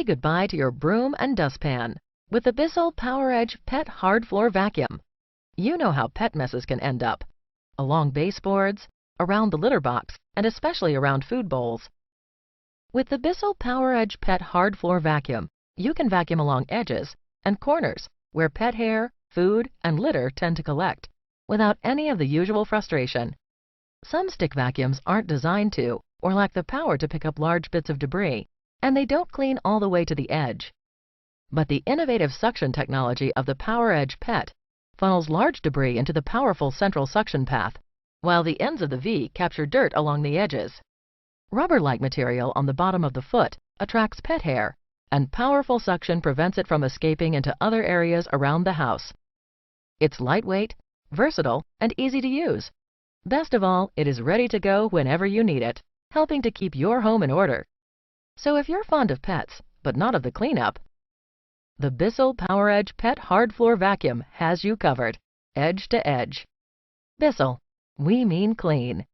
goodbye to your broom and dustpan with the Bissell PowerEdge Pet Hard Floor Vacuum. You know how pet messes can end up: along baseboards, around the litter box, and especially around food bowls. With the Bissell PowerEdge Pet Hard Floor Vacuum, you can vacuum along edges and corners where pet hair, food, and litter tend to collect, without any of the usual frustration. Some stick vacuums aren't designed to, or lack the power to pick up large bits of debris, and they don't clean all the way to the edge. But the innovative suction technology of the PowerEdge Pet funnels large debris into the powerful central suction path, while the ends of the V capture dirt along the edges. Rubber-like material on the bottom of the foot attracts pet hair, and powerful suction prevents it from escaping into other areas around the house. It's lightweight, versatile, and easy to use. Best of all, it is ready to go whenever you need it, helping to keep your home in order. So if you're fond of pets, but not of the cleanup, the Bissell PowerEdge Pet Hard Floor Vacuum has you covered, edge to edge. Bissell, we mean clean.